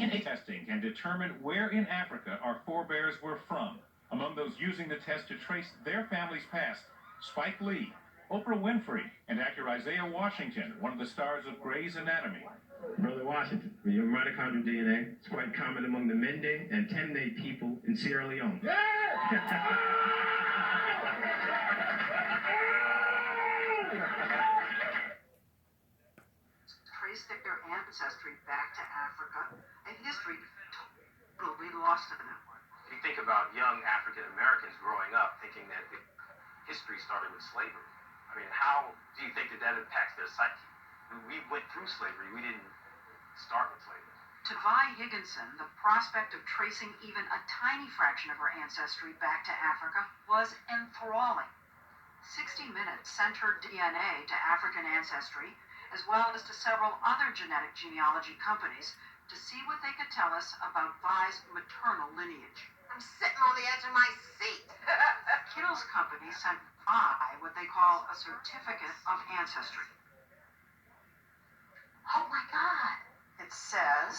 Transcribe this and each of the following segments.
DNA testing can determine where in Africa our forebears were from. Among those using the test to trace their family's past, Spike Lee, Oprah Winfrey, and actor Isaiah Washington, one of the stars of Grey's Anatomy. Brother Washington, your mitochondrial DNA is quite common among the Mende and Temne people in Sierra Leone. Yeah! Trace their ancestry back to Africa, and history totally lost to them. You think about young African Americans growing up thinking that history started with slavery. I mean, how do you think that impacts their psyche? We went through slavery. We didn't start with slavery. To Vi Higginson, the prospect of tracing even a tiny fraction of her ancestry back to Africa was enthralling. 60 Minutes sent her DNA to African Ancestry, as well as to several other genetic genealogy companies, to see what they could tell us about Vi's maternal lineage. I'm sitting on the edge of my seat. Kittle's company sent Vi what they call a certificate of ancestry. Oh my God. It says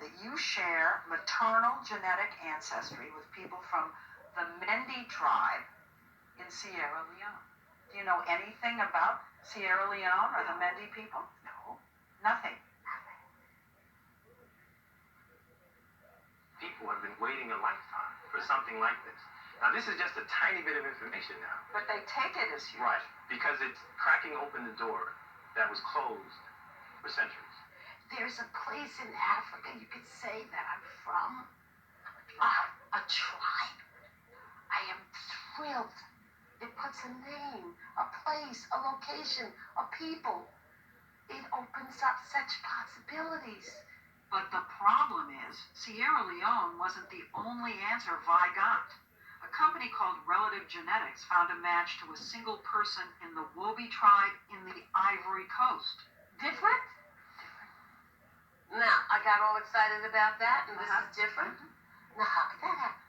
that you share maternal genetic ancestry with people from the Mende tribe in Sierra Leone. Do you know anything about Sierra Leone or the Mende people? No. Nothing. People have been waiting a lifetime for something like this. Now, this is just a tiny bit of information now. But they take it as huge. Right, because it's cracking open the door that was closed for centuries. There's a place in Africa you could say that I'm from. A tribe. I am thrilled. It puts a name, a place, a location, a people. It opens up such possibilities. But the problem is, Sierra Leone wasn't the only answer Vi got. A company called Relative Genetics found a match to a single person in the Wobi tribe in the Ivory Coast. Different? Now, I got all excited about that, and this is different. Now, how could that happen?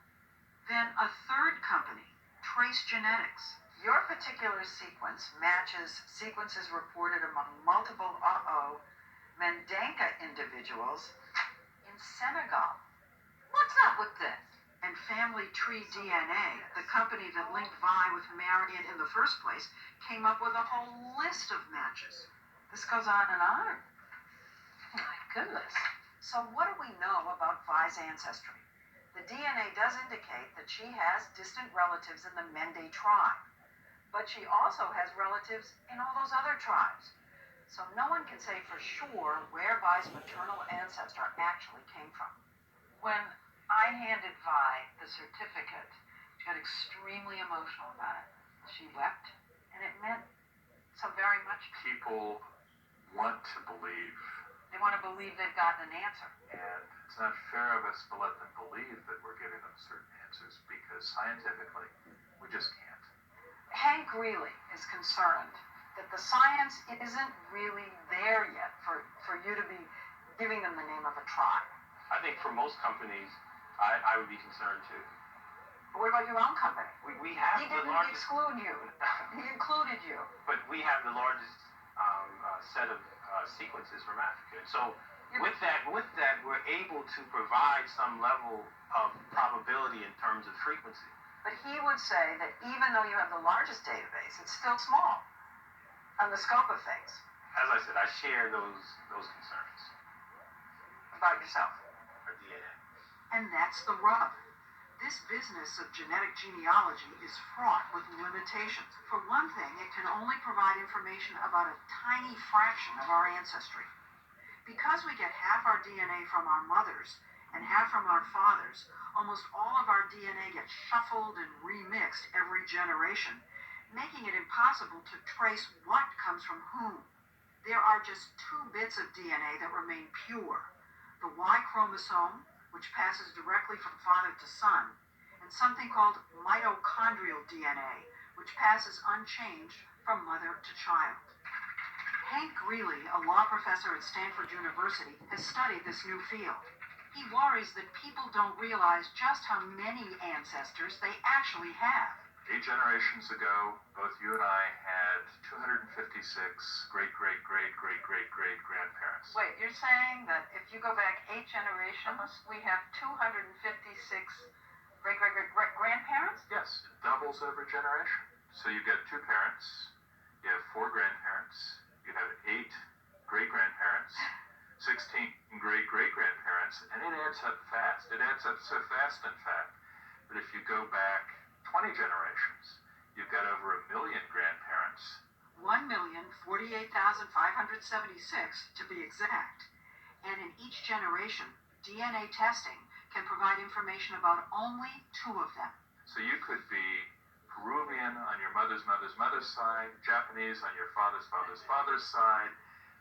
Then a third company, Trace Genetics. Your particular sequence matches sequences reported among multiple Mendenka individuals in Senegal. What's up with this? And Family Tree DNA, the company that linked Vi with Marion in the first place, came up with a whole list of matches. This goes on and on. My goodness. So what do we know about Vi's ancestry? The DNA does indicate that she has distant relatives in the Mende tribe, but she also has relatives in all those other tribes. So no one can say for sure where Vi's maternal ancestor actually came from. When I handed Vi the certificate, she got extremely emotional about it. She wept, and it meant so very much. People want to believe. They want to believe they've gotten an answer. And it's not fair of us to let them believe that we're giving them certain answers, because scientifically, we just can't. Hank Greeley is concerned that the science isn't really there yet for you to be giving them the name of a tribe. I think for most companies, I would be concerned too. But what about your own company? We have He the didn't largest, exclude you. He included you. but we have the largest set of sequences from Africa. And so with that, we're able to provide some level of probability in terms of frequency. But he would say that even though you have the largest database, it's still small on the scope of things. As I said, I share those concerns. About yourself. Our DNA. And that's the rub. This business of genetic genealogy is fraught with limitations. For one thing, it can only provide information about a tiny fraction of our ancestry. Because we get half our DNA from our mothers and half from our fathers, almost all of our DNA gets shuffled and remixed every generation, making it impossible to trace what comes from whom. There are just 2 bits of DNA that remain pure: the Y chromosome, which passes directly from father to son, and something called mitochondrial DNA, which passes unchanged from mother to child. Hank Greeley, a law professor at Stanford University, has studied this new field. He worries that people don't realize just how many ancestors they actually have. 8 generations ago, both you and I had 250 great-great-great-great-great-great-grandparents. Wait, you're saying that if you go back 8 generations, we have 256 great-great-great-grandparents? Yes, it doubles every generation. So you get 2 parents, you have 4 grandparents, you have 8 great-grandparents, 16 great-great-grandparents, and it adds up fast. It adds up so fast, in fact, that if you go back 20 generations, you've got over 1 million grandparents. 1,048,576 to be exact. And in each generation, DNA testing can provide information about only 2 of them. So you could be Peruvian on your mother's side, Japanese on your father's side,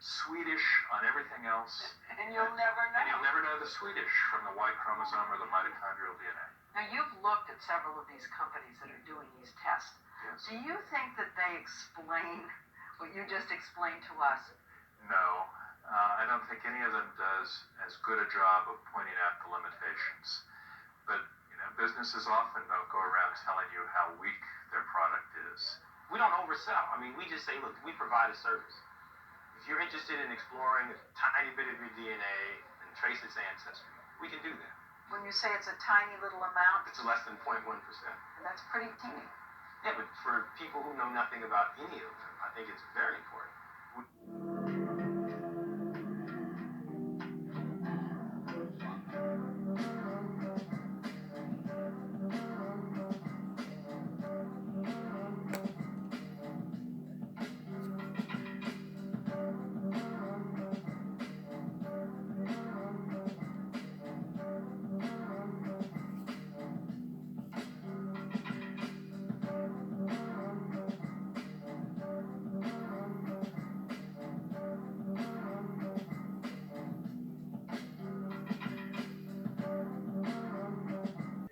Swedish on everything else. And you'll never know. And you'll never know the Swedish from the Y chromosome or the mitochondrial DNA. Now, you've looked at several of these companies that are doing these tests. Yes. Do you think that they explain what you just explained to us? No, I don't think any of them does as good a job of pointing out the limitations. But, businesses often don't go around telling you how weak their product is. We don't oversell. I mean, we just say, look, we provide a service. If you're interested in exploring a tiny bit of your DNA and trace its ancestry, we can do that. When you say it's a tiny little amount, It's less than 0.1%. that's pretty teeny. Yeah, but for people who know nothing about any of them, I think it's very important.